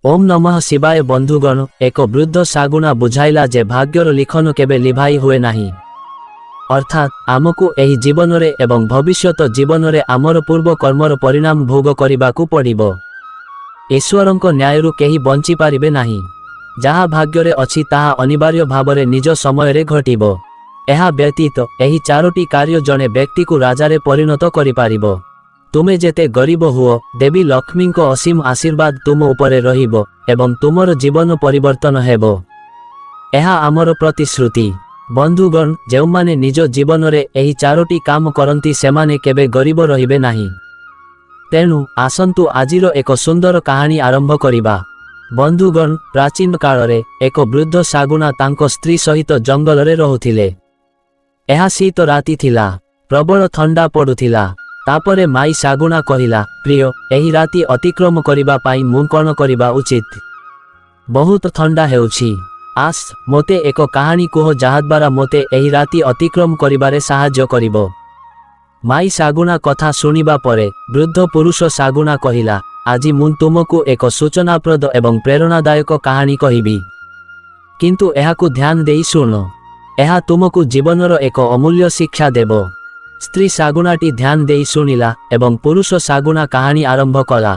ओम नमः शिवाय बंधुगण एक वृद्ध सागुना बुझाइला जे भाग्यर लिखन केबे लिभाई हुए नाही अर्थात आमको एही जीवन रे एवं भविष्यत जीवन रे आमर पूर्व कर्मर परिणाम भोग करिबाकू पड़िबो। ईश्वरंक न्यायरु केही बंची पारिबे नाही। जहा भाग्य रे अछि ताहा अनिवार्य भावरे निज समय रे घटिबो। एहा व्यतीत एही चारोटी कार्य जने व्यक्ति को राजा रे परिणत करि पारिबो। तुमे जेते गरीब हुओ देवी लक्ष्मी को असीम आशीर्वाद तुम उपरे रहिबो एवं तुमर जीवन परिवर्तन हेबो। एहा आमर प्रतिश्रुति। बंधुगण जेउ माने निज जीवन रे एही चारोटी काम करंती सेमाने केबे गरीब रहिबे नाही। तेनु आसंतु आजिर एक सुंदर कहानी आरंभ करिबा। बंधुगण प्राचीन काल रे एक वृद्ध सागुना तांको स्त्री सहित जंगल रे रहुथिले। एहा शीत राति थिला, प्रबल ठंडा पडुथिला। तापरे माई सागुना कहिला, प्रिय एही राति अतिक्रम करिबा पाई मु कोन करिबा उचित? बहुत ठंडा हेउछि। आस मोते एक कहानी कह जहा द्वारा मोते एही राति अतिक्रम करिबारे साहाय्य करिबो। माई सागुना कथा सुनिबा परे वृद्ध पुरुष सागुना कहिला, आजि मु तुमको एक सूचनाप्रद एवं प्रेरणादायक कहानी कहिबी, किंतु एहाकु ध्यान देई सुनो। एहा तुमको जीवनर एक अमूल्य शिक्षा देबो। स्त्री सागुनाटी ध्यान देई सुनिला एवं पुरुष सागुना कहानी आरंभ कला।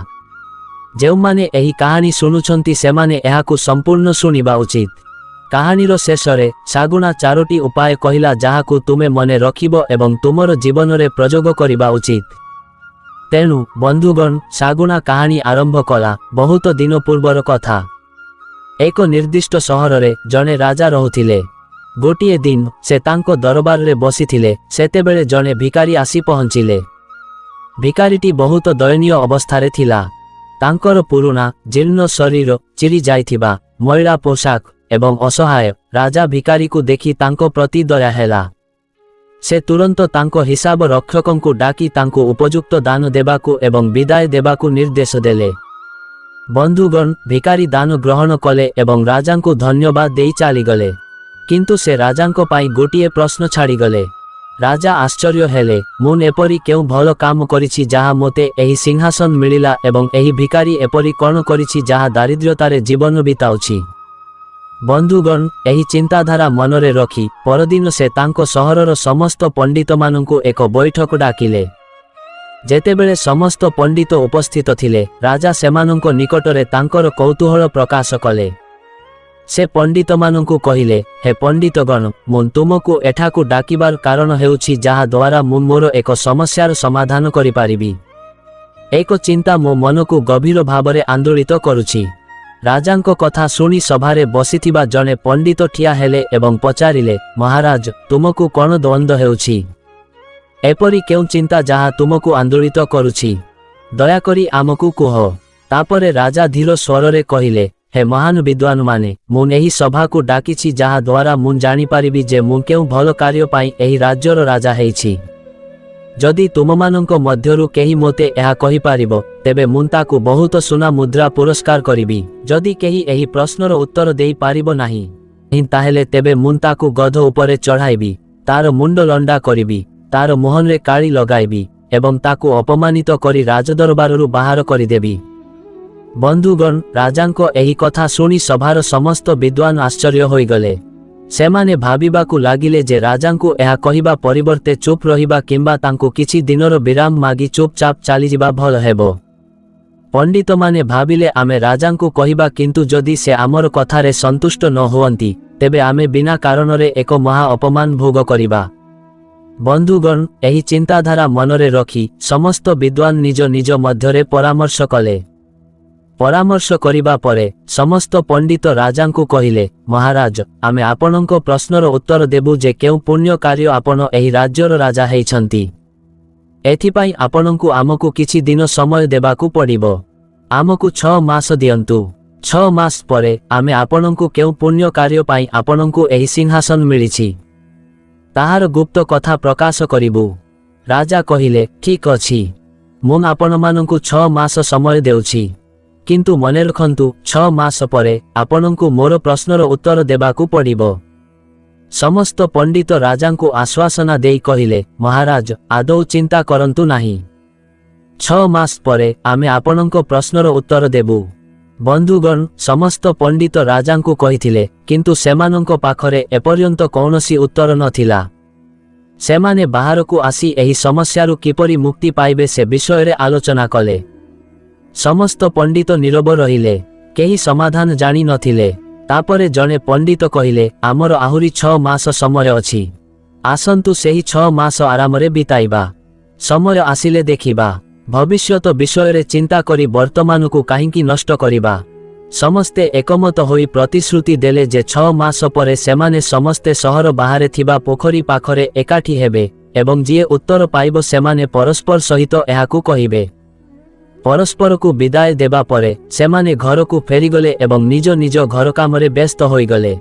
जेउ माने एही कहानी सुनुछंती सेमाने एहाकु संपूर्ण सुनिबा उचित। कहानीर शेषरे सागुना चारोटी उपाय कहिला जहाकु तुमे मने रखिबो एवं तुमर जीवन रे प्रयोग करिबा उचित। तेनु बंधुगण सागुना कहानी आरंभ कला। बहुत दिन पूर्वर कथा। एक निर्दिष्ट सहर रे जने राजा रहुथिले। गोटिए दिन से तांको दरबार रे बसिथिले। सेतेबेले जने भिकारी आसी पहुंचिले। भिकारीटी बहुत दयनीय अवस्था थिला। तांकर पुरुना जीर्ण शरीर, चिरी जाइथिबा मैला पोशाक एवं असहाय राजा भिकारी को देखि तांको प्रति दया हेला। से तुरंत तांको हिसाब रक्षकंकु डाकी तांको उपयुक्त दान देबाकू एवं विदाय देबाकू निर्देश देले। बंधुगण भिकारी दान ग्रहण कले एवं राजांकु धन्यवाद देई चाली गले। किंतु से राजांको पाई गोटिए प्रश्न छाड़ी गले। राजा आश्चर्य हेले, मुन एपरी केउ भलो काम करिछि जहा मोते एही सिंहासन मिलिला एवं एही भिकारी एपरी कोन करिछि जहा दारिद्र्यतारे जीवन बिताउछि। बंधुगण एही चिंताधारा मनरे रखी परदिन से तांको सहरर समस्त पंडित मानंकु एक बैठक डाकिले। जेतेबेले समस्त पंडित उपस्थित थिले राजा सेमानंको निकटरे तांकर कौतूहल प्रकाश कले। से पंडित मानंकु कहिले, हे पंडितगण मु तुमको एठाकु डाकिबार कारण हेउछि जहा द्वारा मु मोर एक समस्यार समाधान करि पारिबी। एक चिंता मो मनकु गभीर भावरे आंदोलित करुछि। राजांको कथा सुनी सभारे बसिथिबा जने पंडित ठिया हेले एवं पचारिले, महाराज तुमको कोन द्वंद्व हेउछि? एपरी केउ चिंता जहा तुमको आंदोलित करुछि? दयाकरी आमकु कुह। तापरे राजा धीर स्वररे कहिले, हे महान विद्वान माने मु एही सभा को डाकिछि जहा द्वारा मु जानि पारिबी जे मु केउ भलो कार्य पाई एही राज्यर राजा हेछि। जदि तुममानंको मध्यरु केही मोते एहा कहि पारिबो तेबे मु ताकु बहुत सुना मुद्रा पुरस्कार करिबी। जदि केही एही प्रश्नर उत्तर देई पारिबो नाही ताहेले तेबे मु ताकु गध उपरे चढ़ाइबी, तार मुंड लंडा करिबी, तार मोहन रे काली लगाइबी एवं ताकु अपमानित करी राजदरबाररु बाहर करिदेबी। बंधुगण राजांको एही कथा सुनी सभार समस्त विद्वान आश्चर्य होई गले। सेमाने भाबिबाकू लागिले जे राजांकु एहा कहिबा परिवर्ते चुप रहिबा किंबा तांकु किछि दिनर विराम मागी चुपचाप चली जिबा भल हेबो। पंडित माने भाबिले आमे राजांकु कहिबा, किंतु जदि से आमर कथारे संतुष्ट न होवंती तेबे आमे बिना कारणरे एक महा अपमान भोग करिबा। बंधुगण एही चिंताधारा मनरे रखी समस्त विद्वान निज निज मध्यरे परामर्श कले। परामर्श करिबा परे समस्त पंडित राजांकु कहिले, महाराज आमे आपनंको प्रश्नर उत्तर देबु जे केउ पुण्य कार्य आपण एही राज्यर राजा हेइछंती। एथिपाई आपनंकु आमकु किछि दिन समय देबाकु पड़िबो। आमकु 6 मास दियंतु। 6 मास परे आमे आपनंकु केउ पुण्य कार्य पाई आपनंकु एही सिंहासन मिलिछि ताहार गुप्त कथा प्रकाश करिबु। राजा कहिले, ठीक अछि, मु आपनमानंकु 6 मास समय देउछि, किंतु मने रखंतु 6 मास परे आपनंकु मोर प्रश्नर उत्तर देबाकू पड़िबो। समस्त पंडित राजांकु आश्वासना देई कहिले, महाराज आदौ चिंता करंतु नाही, 6 मास परे आमे आपनंको प्रश्नर उत्तर देबु। ବନ୍ଧୁଗଣ, ସମସ୍ତ ପଣ୍ଡିତ ରାଜାଙ୍କୁ କହିଥିଲେ, କିନ୍ତୁ ସେମାନଙ୍କ ପାଖରେ ଏପର୍ଯ୍ୟନ୍ତ କୌଣସି ଉତ୍ତର ନଥିଲା। ସେମାନେ ବାହାରକୁ ଆସି ଏହି ସମସ୍ୟାରୁ କିପରି ମୁକ୍ତି ପାଇବେ ସେ ବିଷୟରେ ଆଲୋଚନା କଲେ। ସମସ୍ତ ପଣ୍ଡିତ ନୀରବ ରହିଲେ, କେହି ସମାଧାନ ଜାଣି ନଥିଲେ। ତାପରେ ଜଣେ ପଣ୍ଡିତ କହିଲେ, ଆମର ଆହୁରି 6 ମାସ ସମୟ ଅଛି। ଆସନ୍ତୁ ସେହି 6 ମାସ ଆରାମରେ ବିତାଇବା। ସମୟ ଆସିଲେ ଦେଖିବା। ଭବିଷ୍ୟତ ବିଷୟରେ ଚିନ୍ତା କରି ବର୍ତ୍ତମାନକୁ କାହିଁକି ନଷ୍ଟ କରିବା। ସମସ୍ତେ ଏକମତ ହୋଇ ପ୍ରତିଶ୍ରୁତି ଦେଲେ ଯେ 6 ମାସ ପରେ ସେମାନେ ସମସ୍ତେ ସହର ବାହାରେ ଥିବା ପୋଖରୀ ପାଖରେ ଏକାଠି ହେବେ ଏବଂ ଯିଏ ଉତ୍ତର ପାଇବ ସେମାନେ ପରସ୍ପର ସହିତ ଏହାକୁ କହିବେ। ପରସ୍ପରକୁ ବିଦାୟ ଦେବା ପରେ ସେମାନେ ଘରକୁ ଫେରିଗଲେ ଏବଂ ନିଜ ନିଜ ଘରକାମରେ ବ୍ୟସ୍ତ ହୋଇଗଲେ।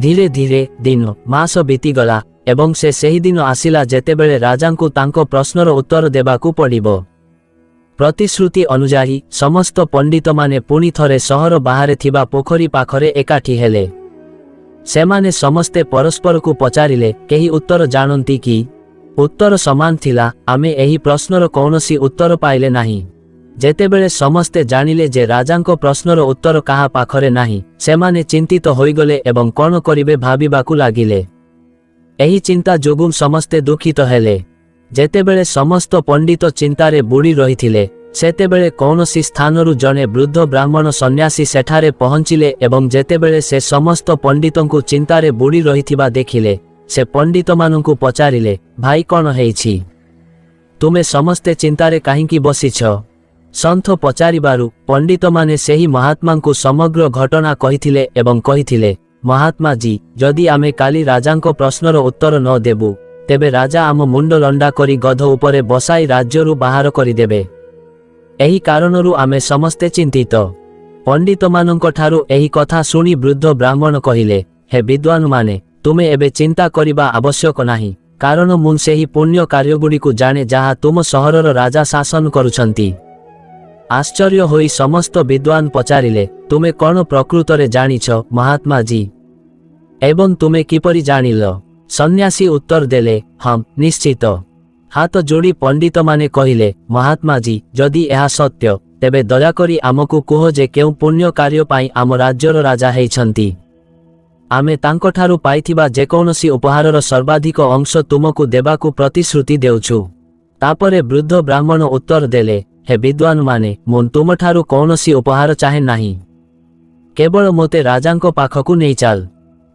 ଧୀରେ ଧୀରେ ଦିନ ମାସ ବିତିଗଲା ଏବଂ ସେହିଦିନ ଆସିଲା ଯେତେବେଳେ ରାଜାଙ୍କୁ ତାଙ୍କ ପ୍ରଶ୍ନର ଉତ୍ତର ଦେବାକୁ ପଡ଼ିବ। ପ୍ରତିଶ୍ରୁତି ଅନୁଯାୟୀ ସମସ୍ତ ପଣ୍ଡିତମାନେ ପୁଣି ଥରେ ସହର ବାହାରେ ଥିବା ପୋଖରୀ ପାଖରେ ଏକାଠି ହେଲେ। ସେମାନେ ସମସ୍ତେ ପରସ୍ପରକୁ ପଚାରିଲେ, କେହି ଉତ୍ତର ଜାଣନ୍ତି କି? ଉତ୍ତର ସମାନ ଥିଲା, ଆମେ ଏହି ପ୍ରଶ୍ନର କୌଣସି ଉତ୍ତର ପାଇଲେ ନାହିଁ। ଯେତେବେଳେ ସମସ୍ତେ ଜାଣିଲେ ଯେ ରାଜାଙ୍କ ପ୍ରଶ୍ନର ଉତ୍ତର କାହା ପାଖରେ ନାହିଁ, ସେମାନେ ଚିନ୍ତିତ ହୋଇଗଲେ ଏବଂ କ'ଣ କରିବେ ଭାବିବାକୁ ଲାଗିଲେ। ଏହି ଚିନ୍ତା ଯୋଗୁଁ ସମସ୍ତେ ଦୁଃଖିତ ହେଲେ। ଯେତେବେଳେ ସମସ୍ତ ପଣ୍ଡିତ ଚିନ୍ତାରେ ବୁଡ଼ି ରହିଥିଲେ, ସେତେବେଳେ କୌଣସି ସ୍ଥାନରୁ ଜଣେ ବୃଦ୍ଧ ବ୍ରାହ୍ମଣ ସନ୍ନ୍ୟାସୀ ସେଠାରେ ପହଞ୍ଚିଲେ ଏବଂ ଯେତେବେଳେ ସେ ସମସ୍ତ ପଣ୍ଡିତଙ୍କୁ ଚିନ୍ତାରେ ବୁଡ଼ି ରହିଥିବା ଦେଖିଲେ, ସେ ପଣ୍ଡିତମାନଙ୍କୁ ପଚାରିଲେ, ଭାଇ କ'ଣ ହେଇଛି? ତୁମେ ସମସ୍ତେ ଚିନ୍ତାରେ କାହିଁକି ବସିଛ? ସନ୍ଥ ପଚାରିବାରୁ ପଣ୍ଡିତମାନେ ସେହି ମହାତ୍ମାଙ୍କୁ ସମଗ୍ର ଘଟଣା କହିଥିଲେ ଏବଂ କହିଥିଲେ, ମହାତ୍ମା ଜୀ, ଯଦି ଆମେ କାଲି ରାଜାଙ୍କ ପ୍ରଶ୍ନର ଉତ୍ତର ନ ଦେବୁ, ତେବେ ରାଜା ଆମ ମୁଣ୍ଡ ଲଣ୍ଡା କରି ଗଧ ଉପରେ ବସାଇ ରାଜ୍ୟରୁ ବାହାର କରିଦେବେ। ଏହି କାରଣରୁ ଆମେ ସମସ୍ତେ ଚିନ୍ତିତ। ପଣ୍ଡିତମାନଙ୍କଠାରୁ ଏହି କଥା ଶୁଣି ବୃଦ୍ଧ ବ୍ରାହ୍ମଣ କହିଲେ, ହେ ବିଦ୍ୱାନମାନେ, ତୁମେ ଏବେ ଚିନ୍ତା କରିବା ଆବଶ୍ୟକ ନାହିଁ, କାରଣ ମୁଁ ସେହି ପୁଣ୍ୟ କାର୍ଯ୍ୟଗୁଡ଼ିକୁ ଜାଣେ ଯାହା ତୁମ ସହରର ରାଜା ଶାସନ କରୁଛନ୍ତି। ଆଶ୍ଚର୍ଯ୍ୟ ହୋଇ ସମସ୍ତ ବିଦ୍ୱାନ ପଚାରିଲେ, ତୁମେ କ'ଣ ପ୍ରକୃତରେ ଜାଣିଛ ମହାତ୍ମା ଜୀ? ଏବଂ ତୁମେ କିପରି ଜାଣିଲ? ସନ୍ନ୍ୟାସୀ ଉତ୍ତର ଦେଲେ, ହଁ, ନିଶ୍ଚିତ। ହାତ ଯୋଡ଼ି ପଣ୍ଡିତମାନେ କହିଲେ, ମହାତ୍ମା ଜୀ, ଯଦି ଏହା ସତ୍ୟ, ତେବେ ଦୟାକରି ଆମକୁ କୁହ ଯେ କେଉଁ ପୁଣ୍ୟ କାର୍ଯ୍ୟ ପାଇଁ ଆମ ରାଜ୍ୟର ରାଜା ହେଇଛନ୍ତି। ଆମେ ତାଙ୍କଠାରୁ ପାଇଥିବା ଯେକୌଣସି ଉପହାରର ସର୍ବାଧିକ ଅଂଶ ତୁମକୁ ଦେବାକୁ ପ୍ରତିଶ୍ରୁତି ଦେଉଛୁ। ତାପରେ ବୃଦ୍ଧ ବ୍ରାହ୍ମଣ ଉତ୍ତର ଦେଲେ, ହେ ବିଦ୍ୱାନମାନେ, ମୁଁ ତୁମଠାରୁ କୌଣସି ଉପହାର ଚାହେଁ ନାହିଁ। କେବଳ ମୋତେ ରାଜାଙ୍କ ପାଖକୁ ନେଇ ଚାଲ।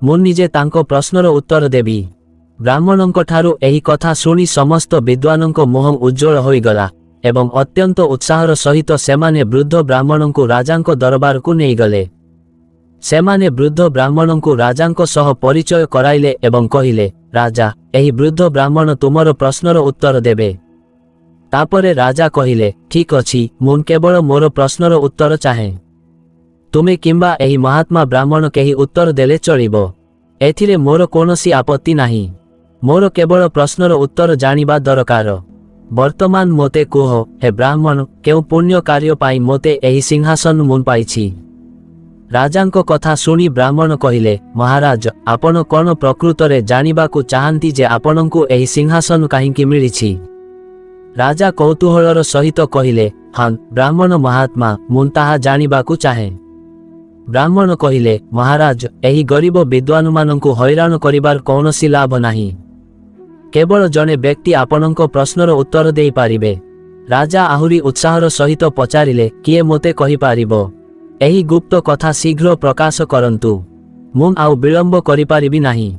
ମୁଁ ନିଜେ ତାଙ୍କ ପ୍ରଶ୍ନର ଉତ୍ତର ଦେବି। ବ୍ରାହ୍ମଣଙ୍କଠାରୁ ଏହି କଥା ଶୁଣି ସମସ୍ତ ବିଦ୍ୱାନଙ୍କ ମୁହଁ ଉଜ୍ଜ୍ୱଳ ହୋଇଗଲା ଏବଂ ଅତ୍ୟନ୍ତ ଉତ୍ସାହର ସହିତ ସେମାନେ ବୃଦ୍ଧ ବ୍ରାହ୍ମଣଙ୍କୁ ରାଜାଙ୍କ ଦରବାରକୁ ନେଇଗଲେ। ସେମାନେ ବୃଦ୍ଧ ବ୍ରାହ୍ମଣଙ୍କୁ ରାଜାଙ୍କ ସହ ପରିଚୟ କରାଇଲେ ଏବଂ କହିଲେ, ରାଜା, ଏହି ବୃଦ୍ଧ ବ୍ରାହ୍ମଣ ତୁମର ପ୍ରଶ୍ନର ଉତ୍ତର ଦେବେ। ତାପରେ ରାଜା କହିଲେ, ଠିକ୍ ଅଛି, ମୁଁ କେବଳ ମୋର ପ୍ରଶ୍ନର ଉତ୍ତର ଚାହେଁ। ତୁମେ କିମ୍ବା ଏହି ମହାତ୍ମା ବ୍ରାହ୍ମଣ କେହି ଉତ୍ତର ଦେଲେ ଚଳିବ। ଏଥିରେ ମୋର କୌଣସି ଆପତ୍ତି ନାହିଁ। ମୋର କେବଳ ପ୍ରଶ୍ନର ଉତ୍ତର ଜାଣିବା ଦରକାର। ବର୍ତ୍ତମାନ ମୋତେ କୁହ, ହେ ବ୍ରାହ୍ମଣ, କେଉଁ ପୁଣ୍ୟ କାର୍ଯ୍ୟ ପାଇଁ ମୋତେ ଏହି ସିଂହାସନ ମୁଁ ପାଇଛି? ରାଜାଙ୍କ କଥା ଶୁଣି ବ୍ରାହ୍ମଣ କହିଲେ, ମହାରାଜ, ଆପଣ କ'ଣ ପ୍ରକୃତରେ ଜାଣିବାକୁ ଚାହାନ୍ତି ଯେ ଆପଣଙ୍କୁ ଏହି ସିଂହାସନ କାହିଁକି ମିଳିଛି? ରାଜା କୌତୂହଳର ସହିତ କହିଲେ, ହଁ ବ୍ରାହ୍ମଣ ମହାତ୍ମା, ମୁଁ ତାହା ଜାଣିବାକୁ ଚାହେଁ। ବ୍ରାହ୍ମଣ କହିଲେ, ମହାରାଜ, ଏହି ଗରିବ ବିଦ୍ୱାନମାନଙ୍କୁ ହଇରାଣ କରିବାର କୌଣସି ଲାଭ ନାହିଁ। କେବଳ ଜଣେ ବ୍ୟକ୍ତି ଆପଣଙ୍କ ପ୍ରଶ୍ନର ଉତ୍ତର ଦେଇପାରିବେ। ରାଜା ଆହୁରି ଉତ୍ସାହର ସହିତ ପଚାରିଲେ, କିଏ ମୋତେ କହିପାରିବ? ଏହି ଗୁପ୍ତ କଥା ଶୀଘ୍ର ପ୍ରକାଶ କରନ୍ତୁ। ମୁଁ ଆଉ ବିଳମ୍ବ କରିପାରିବି ନାହିଁ।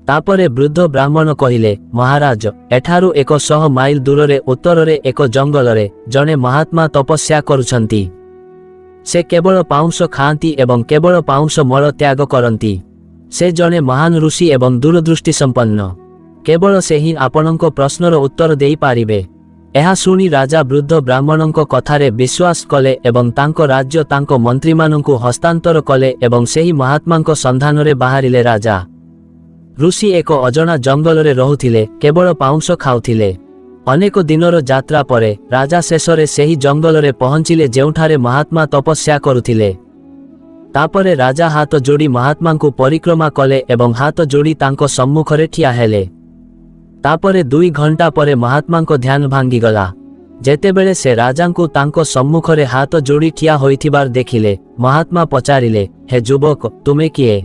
ତାପରେ ବୃଦ୍ଧ ବ୍ରାହ୍ମଣ କହିଲେ, ମହାରାଜ, ଏଠାରୁ 100 ମାଇଲ ଦୂରରେ ଉତ୍ତରରେ ଏକ ଜଙ୍ଗଲରେ ଜଣେ ମହାତ୍ମା ତପସ୍ୟା କରୁଛନ୍ତି। ସେ କେବଳ ପାଉଁଶ ଖାଆନ୍ତି ଏବଂ କେବଳ ପାଉଁଶ ମଳ ତ୍ୟାଗ କରନ୍ତି। ସେ ଜଣେ ମହାନ ଋଷି ଏବଂ ଦୂରଦୃଷ୍ଟି ସମ୍ପନ୍ନ। କେବଳ ସେ ହିଁ ଆପଣଙ୍କ ପ୍ରଶ୍ନର ଉତ୍ତର ଦେଇପାରିବେ। ଏହା ଶୁଣି ରାଜା ବୃଦ୍ଧ ବ୍ରାହ୍ମଣଙ୍କ କଥାରେ ବିଶ୍ୱାସ କଲେ ଏବଂ ତାଙ୍କ ରାଜ୍ୟ ତାଙ୍କ ମନ୍ତ୍ରୀମାନଙ୍କୁ ହସ୍ତାନ୍ତର କଲେ ଏବଂ ସେହି ମହାତ୍ମାଙ୍କ ସନ୍ଧାନରେ ବାହାରିଲେ। ରାଜା ଋଷି ଏକ ଅଜଣା ଜଙ୍ଗଲରେ ରହୁଥିଲେ, କେବଳ ପାଉଁଶ ଖାଉଥିଲେ। ଅନେକ ଦିନର ଯାତ୍ରା ପରେ ରାଜା ଶେଷରେ ସେହି ଜଙ୍ଗଲରେ ପହଞ୍ଚିଲେ ଯେଉଁଠାରେ ମହାତ୍ମା ତପସ୍ୟା କରୁଥିଲେ। ତାପରେ ରାଜା ହାତ ଯୋଡ଼ି ମହାତ୍ମାଙ୍କୁ ପରିକ୍ରମା କଲେ ଏବଂ ହାତ ଯୋଡ଼ି ତାଙ୍କ ସମ୍ମୁଖରେ ଠିଆ ହେଲେ। ତାପରେ 2 ଘଣ୍ଟା ପରେ ମହାତ୍ମାଙ୍କ ଧ୍ୟାନ ଭାଙ୍ଗିଗଲା। ଯେତେବେଳେ ସେ ରାଜାଙ୍କୁ ତାଙ୍କ ସମ୍ମୁଖରେ ହାତ ଯୋଡ଼ି ଠିଆ ହୋଇଥିବାର ଦେଖିଲେ, ମହାତ୍ମା ପଚାରିଲେ, ହେ ଯୁବକ, ତୁମେ କିଏ?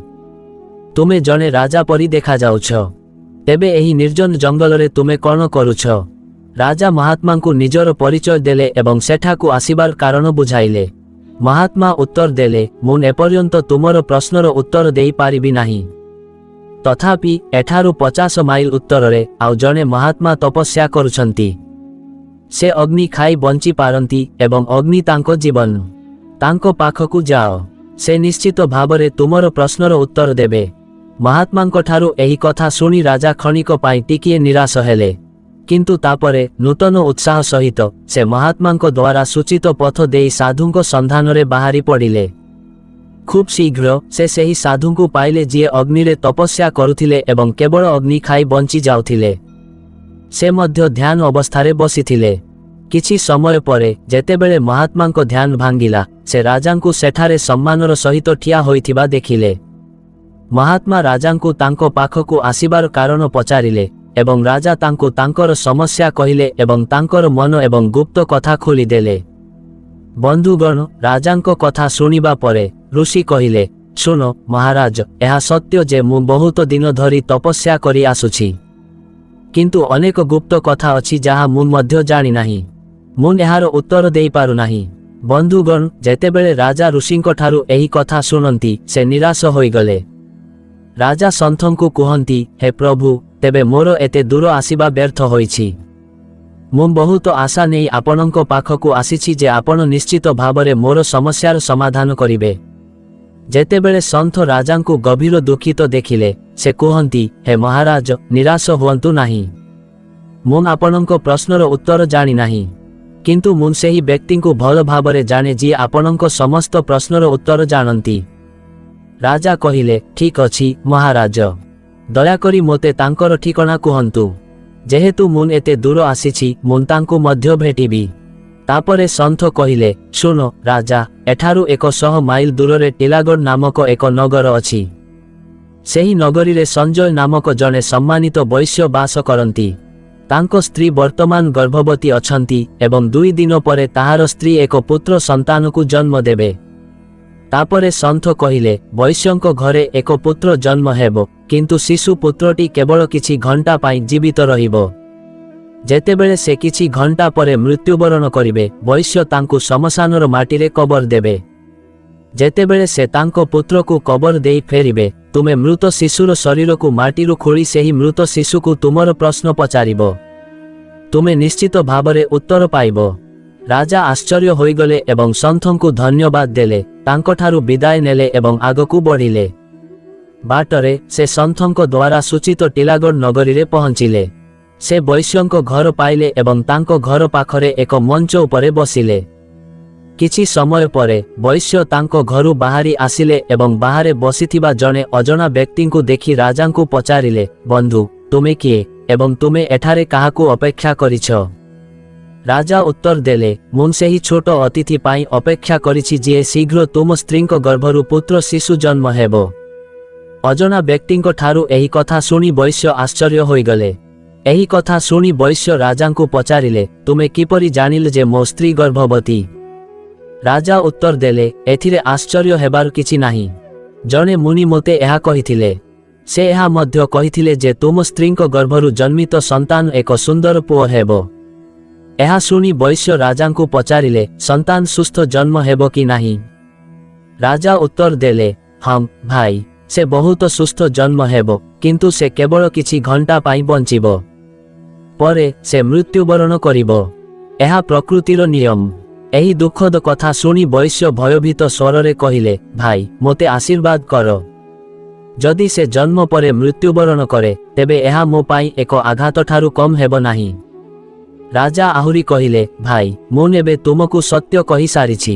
ତୁମେ ଜଣେ ରାଜା ପରି ଦେଖାଯାଉଛ। ତେବେ ଏହି ନିର୍ଜନ ଜଙ୍ଗଲରେ ତୁମେ କ'ଣ କରୁଛ? ରାଜା ମହାତ୍ମାଙ୍କୁ ନିଜର ପରିଚୟ ଦେଲେ ଏବଂ ସେଠାକୁ ଆସିବାର କାରଣ ବୁଝାଇଲେ। ମହାତ୍ମା ଉତ୍ତର ଦେଲେ, ମୁଁ ଏପର୍ଯ୍ୟନ୍ତ ତୁମର ପ୍ରଶ୍ନର ଉତ୍ତର ଦେଇପାରିବି ନାହିଁ। ତଥାପି ଏଠାରୁ 50 ମାଇଲ ଉତ୍ତରରେ ଆଉ ଜଣେ ମହାତ୍ମା ତପସ୍ୟା କରୁଛନ୍ତି। ସେ ଅଗ୍ନି ଖାଇ ବଞ୍ଚି ପାରନ୍ତି ଏବଂ ଅଗ୍ନି ତାଙ୍କ ଜୀବନ। ତାଙ୍କ ପାଖକୁ ଯାଅ, ସେ ନିଶ୍ଚିତ ଭାବରେ ତୁମର ପ୍ରଶ୍ନର ଉତ୍ତର ଦେବେ। ମହାତ୍ମାଙ୍କଠାରୁ ଏହି କଥା ଶୁଣି ରାଜା କ୍ଷଣିକ ପାଇଁ ଟିକିଏ ନିରାଶ ହେଲେ, କିନ୍ତୁ ତାପରେ ନୂତନ ଉତ୍ସାହ ସହିତ ସେ ମହାତ୍ମାଙ୍କ ଦ୍ୱାରା ସୂଚିତ ପଥ ଦେଇ ସାଧୁଙ୍କ ସନ୍ଧାନରେ ବାହାରି ପଡ଼ିଲେ। ଖୁବ୍ ଶୀଘ୍ର ସେ ସେହି ସାଧୁଙ୍କୁ ପାଇଲେ ଯିଏ ଅଗ୍ନିରେ ତପସ୍ୟା କରୁଥିଲେ ଏବଂ କେବଳ ଅଗ୍ନି ଖାଇ ବଞ୍ଚି ଯାଉଥିଲେ। ସେ ମଧ୍ୟ ଧ୍ୟାନ ଅବସ୍ଥାରେ ବସିଥିଲେ। କିଛି ସମୟ ପରେ ଯେତେବେଳେ ମହାତ୍ମାଙ୍କ ଧ୍ୟାନ ଭାଙ୍ଗିଲା, ସେ ରାଜାଙ୍କୁ ସେଠାରେ ସମ୍ମାନର ସହିତ ଠିଆ ହୋଇଥିବା ଦେଖିଲେ। ମହାତ୍ମା ରାଜାଙ୍କୁ ତାଙ୍କ ପାଖକୁ ଆସିବାର କାରଣ ପଚାରିଲେ ଏବଂ ରାଜା ତାଙ୍କୁ ତାଙ୍କର ସମସ୍ୟା କହିଲେ ଏବଂ ତାଙ୍କର ମନ ଏବଂ ଗୁପ୍ତ କଥା ଖୋଲିଦେଲେ। ବନ୍ଧୁଗଣ, ରାଜାଙ୍କ କଥା ଶୁଣିବା ପରେ ଋଷି କହିଲେ, ଶୁଣ ମହାରାଜ, ଏହା ସତ୍ୟ ଯେ ମୁଁ ବହୁତ ଦିନ ଧରି ତପସ୍ୟା କରି ଆସୁଛି, କିନ୍ତୁ ଅନେକ ଗୁପ୍ତ କଥା ଅଛି ଯାହା ମୁଁ ମଧ୍ୟ ଜାଣିନାହିଁ। ମୁଁ ଏହାର ଉତ୍ତର ଦେଇପାରୁନାହିଁ। ବନ୍ଧୁଗଣ, ଯେତେବେଳେ ରାଜା ଋଷିଙ୍କଠାରୁ ଏହି କଥା ଶୁଣନ୍ତି, ସେ ନିରାଶ ହୋଇଗଲେ। ରାଜା ସନ୍ଥଙ୍କୁ କୁହନ୍ତି, ହେ ପ୍ରଭୁ, ତେବେ ମୋର ଏତେ ଦୂର ଆସିବା ବ୍ୟର୍ଥ ହୋଇଛି। ମୁଁ ବହୁତ ଆଶା ନେଇ ଆପଣଙ୍କ ପାଖକୁ ଆସିଛି ଯେ ଆପଣ ନିଶ୍ଚିତ ଭାବରେ ମୋର ସମସ୍ୟାର ସମାଧାନ କରିବେ। ଯେତେବେଳେ ସନ୍ଥ ରାଜାଙ୍କୁ ଗଭୀର ଦୁଃଖିତ ଦେଖିଲେ, ସେ କୁହନ୍ତି, ହେ ମହାରାଜ, ନିରାଶ ହୁଅନ୍ତୁ ନାହିଁ। ମୁଁ ଆପଣଙ୍କ ପ୍ରଶ୍ନର ଉତ୍ତର ଜାଣିନାହିଁ, କିନ୍ତୁ ମୁଁ ସେହି ବ୍ୟକ୍ତିଙ୍କୁ ଭଲ ଭାବରେ ଜାଣେ ଯିଏ ଆପଣଙ୍କ ସମସ୍ତ ପ୍ରଶ୍ନର ଉତ୍ତର ଜାଣନ୍ତି। ରାଜା କହିଲେ, ଠିକ୍ ଅଛି ମହାରାଜ, ଦୟାକରି ମୋତେ ତାଙ୍କର ଠିକଣା କୁହନ୍ତୁ। ଯେହେତୁ ମୁଁ ଏତେ ଦୂର ଆସିଛି, ମୁଁ ତାଙ୍କୁ ମଧ୍ୟ ଭେଟିବି। ତାପରେ ସନ୍ଥ କହିଲେ, ଶୁଣ ରାଜା, ଏଠାରୁ 100 ମାଇଲ ଦୂରରେ ଟିଲାଗଡ଼ ନାମକ ଏକ ନଗର ଅଛି। ସେହି ନଗରୀରେ ସଞ୍ଜୟ ନାମକ ଜଣେ ସମ୍ମାନିତ ବୈଶ୍ୟ ବାସ କରନ୍ତି। ତାଙ୍କ ସ୍ତ୍ରୀ ବର୍ତ୍ତମାନ ଗର୍ଭବତୀ ଅଛନ୍ତି ଏବଂ 2 ଦିନ ପରେ ତାହାର ସ୍ତ୍ରୀ ଏକ ପୁତ୍ର ସନ୍ତାନକୁ ଜନ୍ମ ଦେବେ। ତାପରେ ସନ୍ଥ କହିଲେ, ବୈଶ୍ୟଙ୍କ ଘରେ ଏକ ପୁତ୍ର ଜନ୍ମ ହେବ, କିନ୍ତୁ ଶିଶୁ ପୁତ୍ରଟି କେବଳ କିଛି ଘଣ୍ଟା ପାଇଁ ଜୀବିତ ରହିବ। ଯେତେବେଳେ ସେ କିଛି ଘଣ୍ଟା ପରେ ମୃତ୍ୟୁବରଣ କରିବେ, ବୈଶ୍ୟ ତାଙ୍କୁ ଶ୍ମଶାନର ମାଟିରେ କବର ଦେବେ। ଯେତେବେଳେ ସେ ତାଙ୍କ ପୁତ୍ରକୁ କବର ଦେଇ ଫେରିବେ, ତୁମେ ମୃତ ଶିଶୁର ଶରୀରକୁ ମାଟିରୁ ଖୋଳି ସେହି ମୃତ ଶିଶୁକୁ ତୁମର ପ୍ରଶ୍ନ ପଚାରିବ। ତୁମେ ନିଶ୍ଚିତ ଭାବରେ ଉତ୍ତର ପାଇବ। ରାଜା ଆଶ୍ଚର୍ଯ୍ୟ ହୋଇଗଲେ ଏବଂ ସନ୍ଥଙ୍କୁ ଧନ୍ୟବାଦ ଦେଲେ, ତାଙ୍କଠାରୁ ବିଦାୟ ନେଲେ ଏବଂ ଆଗକୁ ବଢ଼ିଲେ। ବାଟରେ ସେ ସନ୍ଥଙ୍କ ଦ୍ୱାରା ସୂଚିତ ଟିଲାଗଡ଼ ନଗରୀରେ ପହଞ୍ଚିଲେ। ସେ ବୈଶ୍ୟଙ୍କ ଘର ପାଇଲେ ଏବଂ ତାଙ୍କ ଘର ପାଖରେ ଏକ ମଞ୍ଚ ଉପରେ ବସିଲେ। କିଛି ସମୟ ପରେ ବୈଶ୍ୟ ତାଙ୍କ ଘରୁ ବାହାରି ଆସିଲେ ଏବଂ ବାହାରେ ବସିଥିବା ଜଣେ ଅଜଣା ବ୍ୟକ୍ତିଙ୍କୁ ଦେଖି ରାଜାଙ୍କୁ ପଚାରିଲେ, ବନ୍ଧୁ, ତୁମେ କିଏ ଏବଂ ତୁମେ ଏଠାରେ କାହାକୁ ଅପେକ୍ଷା କରିଛ? ରାଜା ଉତ୍ତର ଦେଲେ, ମୁଁ ସେହି ଛୋଟ ଅତିଥି ପାଇଁ ଅପେକ୍ଷା କରିଛି ଯିଏ ଶୀଘ୍ର ତୁମ ସ୍ତ୍ରୀଙ୍କ ଗର୍ଭରୁ ପୁତ୍ର ଶିଶୁ ଜନ୍ମ ହେବ। ଅଜଣା ବ୍ୟକ୍ତିଙ୍କ ଠାରୁ ଏହି କଥା ଶୁଣି ବୈଶ୍ୟ ଆଶ୍ଚର୍ଯ୍ୟ ହୋଇଗଲେ। ଏହି କଥା ଶୁଣି ବୈଶ୍ୟ ରାଜାଙ୍କୁ ପଚାରିଲେ, ତୁମେ କିପରି ଜାଣିଲ ଯେ ମୋ ସ୍ତ୍ରୀ ଗର୍ଭବତୀ? ରାଜା ଉତ୍ତର ଦେଲେ, ଏଥିରେ ଆଶ୍ଚର୍ଯ୍ୟ ହେବାର କିଛି ନାହିଁ। ଜଣେ ମୁନି ମୋତେ ଏହା କହିଥିଲେ। ସେ ଏହା ମଧ୍ୟ କହିଥିଲେ ଯେ ତୁମ ସ୍ତ୍ରୀଙ୍କ ଗର୍ଭରୁ ଜନ୍ମିତ ସନ୍ତାନ ଏକ ସୁନ୍ଦର ପୁଅ ହେବ। ଏହା ଶୁଣି ବୈଶ୍ୟ ରାଜାଙ୍କୁ ପଚାରିଲେ, ସନ୍ତାନ ସୁସ୍ଥ ଜନ୍ମ ହେବ କି ନାହିଁ? ରାଜା ଉତ୍ତର ଦେଲେ, ହଁ ଭାଇ, ସେ ବହୁତ ସୁସ୍ଥ ଜନ୍ମ ହେବ, କିନ୍ତୁ ସେ କେବଳ କିଛି ଘଣ୍ଟା ପାଇଁ ବଞ୍ଚିବ। ପରେ ସେ ମୃତ୍ୟୁବରଣ କରିବ। ଏହା ପ୍ରକୃତିର ନିୟମ। ଏହି ଦୁଃଖଦ କଥା ଶୁଣି ବୈଶ୍ୟ ଭୟଭୀତ ସ୍ୱରରେ କହିଲେ, ଭାଇ, ମୋତେ ଆଶୀର୍ବାଦ କର। ଯଦି ସେ ଜନ୍ମ ପରେ ମୃତ୍ୟୁବରଣ କରେ, ତେବେ ଏହା ମୋ ପାଇଁ ଏକ ଆଘାତଠାରୁ କମ୍ ହେବ ନାହିଁ। ରାଜା ଆହୁରି କହିଲେ, ଭାଇ, ମୁଁ ଏବେ ତୁମକୁ ସତ୍ୟ କହିସାରିଛି।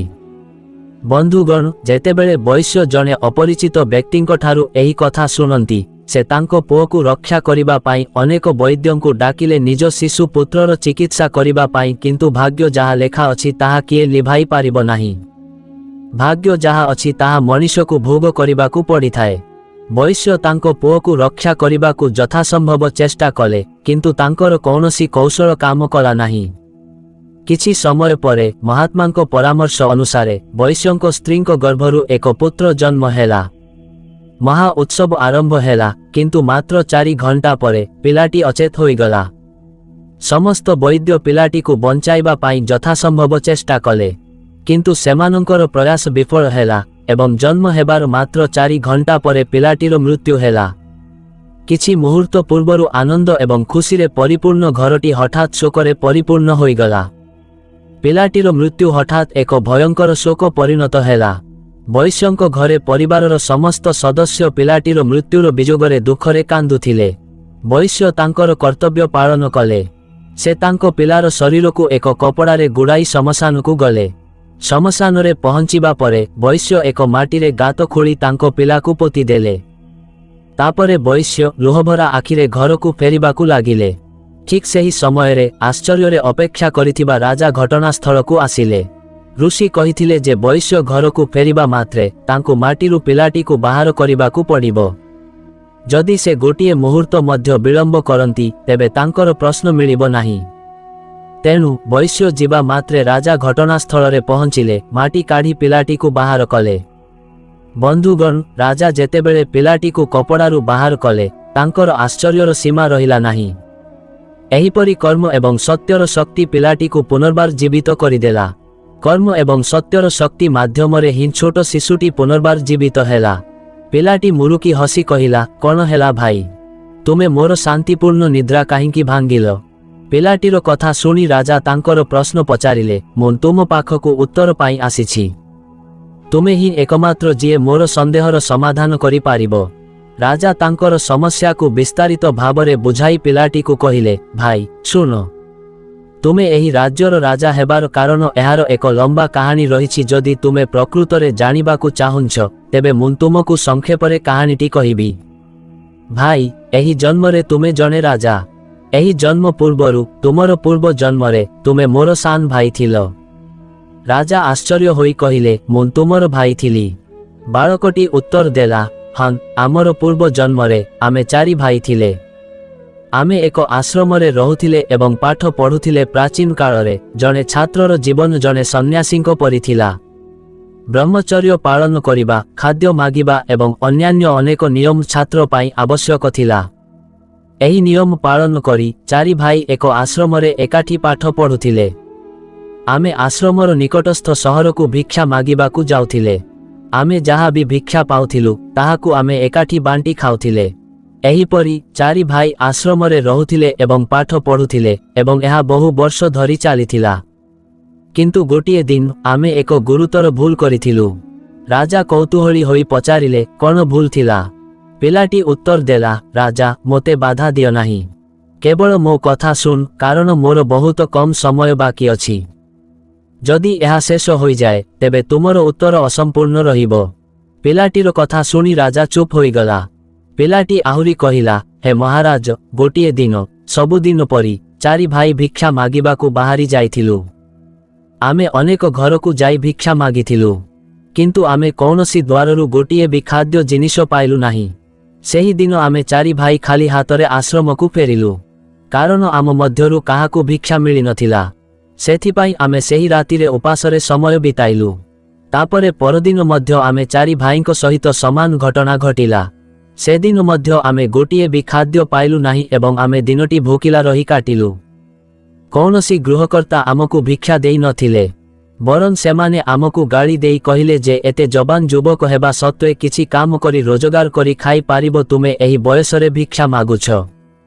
ବନ୍ଧୁଗଣ, ଯେତେବେଳେ ବୈଶ୍ୟ ଜଣେ ଅପରିଚିତ ବ୍ୟକ୍ତିଙ୍କଠାରୁ ଏହି କଥା ଶୁଣନ୍ତି, ସେ ତାଙ୍କ ପୁଅକୁ ରକ୍ଷା କରିବା ପାଇଁ ଅନେକ ବୈଦ୍ୟଙ୍କୁ ଡାକିଲେ ନିଜ ଶିଶୁ ପୁତ୍ରର ଚିକିତ୍ସା କରିବା ପାଇଁ, କିନ୍ତୁ ଭାଗ୍ୟ ଯାହା ଲେଖା ଅଛି ତାହା କିଏ ଲିଭାଇ ପାରିବ ନାହିଁ। ଭାଗ୍ୟ ଯାହା ଅଛି ତାହା ମଣିଷକୁ ଭୋଗ କରିବାକୁ ପଡ଼ିଥାଏ। ବୈଶ୍ୟ ତାଙ୍କ ପୁଅକୁ ରକ୍ଷା କରିବାକୁ ଯଥାସମ୍ଭବ ଚେଷ୍ଟା କଲେ, କିନ୍ତୁ ତାଙ୍କର କୌଣସି କୌଶଳ କାମ କଲା ନାହିଁ। କିଛି ସମୟ ପରେ ମହାତ୍ମାଙ୍କ ପରାମର୍ଶ ଅନୁସାରେ ବୈଶ୍ୟଙ୍କ ସ୍ତ୍ରୀଙ୍କ ଗର୍ଭରୁ ଏକ ପୁତ୍ର ଜନ୍ମ ହେଲା। ମହା ଉତ୍ସବ ଆରମ୍ଭ ହେଲା, କିନ୍ତୁ ମାତ୍ର 4 ଘଣ୍ଟା ପରେ ପିଲାଟି ଅଚେତ ହୋଇଗଲା। ସମସ୍ତ ବୈଦ୍ୟ ପିଲାଟିକୁ ବଞ୍ଚାଇବା ପାଇଁ ଯଥାସମ୍ଭବ ଚେଷ୍ଟା କଲେ, କିନ୍ତୁ ସେମାନଙ୍କର ପ୍ରୟାସ ବିଫଳ ହେଲା ଏବଂ ଜନ୍ମ ହେବାର ମାତ୍ର 4 ଘଣ୍ଟା ପରେ ପିଲାଟିର ମୃତ୍ୟୁ ହେଲା। କିଛି ମୁହୂର୍ତ୍ତ ପୂର୍ବରୁ ଆନନ୍ଦ ଏବଂ ଖୁସିରେ ପରିପୂର୍ଣ୍ଣ ଘରଟି ହଠାତ୍ ଶୋକରେ ପରିପୂର୍ଣ୍ଣ ହୋଇଗଲା। ପିଲାଟିର ମୃତ୍ୟୁ ହଠାତ୍ ଏକ ଭୟଙ୍କର ଶୋକ ପରିଣତ ହେଲା। ବୈଶ୍ୟଙ୍କ ଘରେ ପରିବାରର ସମସ୍ତ ସଦସ୍ୟ ପିଲାଟିର ମୃତ୍ୟୁର ବିଯୋଗରେ ଦୁଃଖରେ କାନ୍ଦୁଥିଲେ। ବୈଶ୍ୟ ତାଙ୍କର କର୍ତ୍ତବ୍ୟ ପାଳନ କଲେ। ସେ ତାଙ୍କ ପିଲାର ଶରୀରକୁ ଏକ କପଡ଼ାରେ ଗୁଡ଼ାଇ ଶ୍ମଶାନକୁ ଗଲେ। ଶ୍ମଶାନରେ ପହଞ୍ଚିବା ପରେ ବୈଶ୍ୟ ଏକ ମାଟିରେ ଗାତ ଖୋଳି ତାଙ୍କ ପିଲାକୁ ପୋତି ଦେଲେ। ତାପରେ ବୈଶ୍ୟ ଲୁହଭରା ଆଖିରେ ଘରକୁ ଫେରିବାକୁ ଲାଗିଲେ। ଠିକ୍ ସେହି ସମୟରେ ଆଶ୍ଚର୍ଯ୍ୟରେ ଅପେକ୍ଷା କରିଥିବା ରାଜା ଘଟଣାସ୍ଥଳକୁ ଆସିଲେ। ଋଷି କହିଥିଲେ ଯେ ବୈଶ୍ୟ ଘରକୁ ଫେରିବା ମାତ୍ରେ ତାଙ୍କୁ ମାଟିରୁ ପିଲାଟିକୁ ବାହାର କରିବାକୁ ପଡ଼ିବ। ଯଦି ସେ ଗୋଟିଏ ମୁହୂର୍ତ୍ତ ମଧ୍ୟ ବିଳମ୍ବ କରନ୍ତି ତେବେ ତାଙ୍କର ପ୍ରଶ୍ନ ମିଳିବ ନାହିଁ। ତେଣୁ ବୈଶ୍ୟ ଯିବା ମାତ୍ରେ ରାଜା ଘଟଣାସ୍ଥଳରେ ପହଞ୍ଚିଲେ, ମାଟି କାଢ଼ି ପିଲାଟିକୁ ବାହାର କଲେ। ବନ୍ଧୁଗଣ, ରାଜା ଯେତେବେଳେ ପିଲାଟିକୁ କପଡ଼ାରୁ ବାହାର କଲେ ତାଙ୍କର ଆଶ୍ଚର୍ଯ୍ୟର ସୀମା ରହିଲା ନାହିଁ। ଏହିପରି କର୍ମ ଏବଂ ସତ୍ୟର ଶକ୍ତି ପିଲାଟିକୁ ପୁନର୍ବାର ଜୀବିତ କରିଦେଲା। କର୍ମ ଏବଂ ସତ୍ୟର ଶକ୍ତି ମାଧ୍ୟମରେ ହିଁ ଛୋଟ ଶିଶୁଟି ପୁନର୍ବାର ଜୀବିତ ହେଲା। ପିଲାଟି ମୁରୁକି ହସି କହିଲା, କ'ଣ ହେଲା ଭାଇ, ତୁମେ ମୋର ଶାନ୍ତିପୂର୍ଣ୍ଣ ନିଦ୍ରା କାହିଁକି ଭାଙ୍ଗିଲ? ପିଲାଟିର କଥା ଶୁଣି ରାଜା ତାଙ୍କର ପ୍ରଶ୍ନ ପଚାରିଲେ, ମୁଁ ତୁମ ପାଖକୁ ଉତ୍ତର ପାଇଁ ଆସିଛି। ତୁମେ ହିଁ ଏକମାତ୍ର ଯିଏ ମୋର ସନ୍ଦେହର ସମାଧାନ କରିପାରିବ। ରାଜା ତାଙ୍କର ସମସ୍ୟାକୁ ବିସ୍ତାରିତ ଭାବରେ ବୁଝାଇ ପିଲାଟିକୁ କହିଲେ, ଭାଇ ଶୁଣ, ତୁମେ ଏହି ରାଜ୍ୟର ରାଜା ହେବାର କାରଣ ଏହାର ଏକ ଲମ୍ବା କାହାଣୀ ରହିଛି। ଯଦି ତୁମେ ପ୍ରକୃତରେ ଜାଣିବାକୁ ଚାହୁଁଛ ତେବେ ମୁଁ ତୁମକୁ ସଂକ୍ଷେପରେ କାହାଣୀଟି କହିବି। ଭାଇ, ଏହି ଜନ୍ମରେ ତୁମେ ଜଣେ ରାଜା। ଏହି ଜନ୍ମ ପୂର୍ବରୁ ତୁମର ପୂର୍ବ ଜନ୍ମରେ ତୁମେ ମୋର ସାନ ଭାଇ ଥିଲ। ରାଜା ଆଶ୍ଚର୍ଯ୍ୟ ହୋଇ କହିଲେ, ମୁଁ ତୁମର ଭାଇ ଥିଲି? ବାଳକଟି ଉତ୍ତର ଦେଲା, ହଁ, ଆମର ପୂର୍ବ ଜନ୍ମରେ ଆମେ 4 ଭାଇ ଥିଲେ। ଆମେ ଏକ ଆଶ୍ରମରେ ରହୁଥିଲେ ଏବଂ ପାଠ ପଢୁଥିଲେ। ପ୍ରାଚୀନ କାଳରେ ଜଣେ ଛାତ୍ରର ଜୀବନ ଜଣେ ସନ୍ନ୍ୟାସୀଙ୍କ ପରି ଥିଲା। ବ୍ରହ୍ମଚର୍ଯ୍ୟ ପାଳନ କରିବା, ଖାଦ୍ୟ ମାଗିବା ଏବଂ ଅନ୍ୟାନ୍ୟ ଅନେକ ନିୟମ ଛାତ୍ର ପାଇଁ ଆବଶ୍ୟକ ଥିଲା। ଏହି ନିୟମ ପାଳନ କରି 4 ଭାଇ ଏକ ଆଶ୍ରମରେ ଏକାଠି ପାଠ ପଢୁଥିଲେ। ଆମେ ଆଶ୍ରମର ନିକଟସ୍ଥ ସହରକୁ ଭିକ୍ଷା ମାଗିବାକୁ ଯାଉଥିଲେ। ଆମେ ଯାହା ବି ଭିକ୍ଷା ପାଉଥିଲୁ ତାହାକୁ ଆମେ ଏକାଠି ବାଣ୍ଟି ଖାଉଥିଲେ। ଏହିପରି 4 ଭାଇ ଆଶ୍ରମରେ ରହୁଥିଲେ ଏବଂ ପାଠ ପଢୁଥିଲେ ଏବଂ ଏହା ବହୁ ବର୍ଷ ଧରି ଚାଲିଥିଲା। କିନ୍ତୁ ଗୋଟିଏ ଦିନ ଆମେ ଏକ ଗୁରୁତର ଭୁଲ କରିଥିଲୁ। ରାଜା କୌତୂହଳୀ ହୋଇ ପଚାରିଲେ, କ'ଣ ଭୁଲ ଥିଲା? ପିଲାଟି ଉତ୍ତର ଦେଲା, ରାଜା, ମୋତେ ବାଧା ଦିଅ ନାହିଁ। କେବଳ ମୋ କଥା ଶୁଣ, କାରଣ ମୋର ବହୁତ କମ୍ ସମୟ ବାକି ଅଛି। ଯଦି ଏହା ଶେଷ ହୋଇଯାଏ ତେବେ ତୁମର ଉତ୍ତର ଅସମ୍ପୂର୍ଣ୍ଣ ରହିବ। ପିଲାଟିର କଥା ଶୁଣି ରାଜା ଚୁପ୍ ହୋଇଗଲା। ପିଲାଟି ଆହୁରି କହିଲା, ହେ ମହାରାଜ, ଗୋଟିଏ ଦିନ ସବୁଦିନ ପରି 4 ଭାଇ ଭିକ୍ଷା ମାଗିବାକୁ ବାହାରି ଯାଇଥିଲୁ। ଆମେ ଅନେକ ଘରକୁ ଯାଇ ଭିକ୍ଷା ମାଗିଥିଲୁ, କିନ୍ତୁ ଆମେ କୌଣସି ଦ୍ୱାରରୁ ଗୋଟିଏ ବି ଖାଦ୍ୟ ଜିନିଷ ପାଇଲୁ ନାହିଁ। ସେହି ଦିନ ଆମେ 4 ଭାଇ ଖାଲି ହାତରେ ଆଶ୍ରମକୁ ଫେରିଲୁ, କାରଣ ଆମ ମଧ୍ୟରୁ କାହାକୁ ଭିକ୍ଷା ମିଳିନଥିଲା। ସେଥିପାଇଁ ଆମେ ସେହି ରାତିରେ ଉପାସରେ ସମୟ ବିତାଇଲୁ। ତାପରେ ପରଦିନ ମଧ୍ୟ ଆମେ 4 ଭାଇଙ୍କ ସହିତ ସମାନ ଘଟଣା ଘଟିଲା। ସେଦିନ ମଧ୍ୟ ଆମେ ଗୋଟିଏ ବି ଖାଦ୍ୟ ପାଇଲୁ ନାହିଁ ଏବଂ ଆମେ ଦିନଟି ଭୋକିଲା ରହି କାଟିଲୁ। କୌଣସି ଗୃହକର୍ତ୍ତା ଆମକୁ ଭିକ୍ଷା ଦେଇ ନଥିଲେ, ବରଂ ସେମାନେ ଆମକୁ ଗାଳି ଦେଇ କହିଲେ ଯେ ଏତେ ଯବାନ ଯୁବକ ହେବା ସତ୍ତ୍ୱେ କିଛି କାମ କରି ରୋଜଗାର କରି ଖାଇପାରିବ, ତୁମେ ଏହି ବୟସରେ ଭିକ୍ଷା ମାଗୁଛ,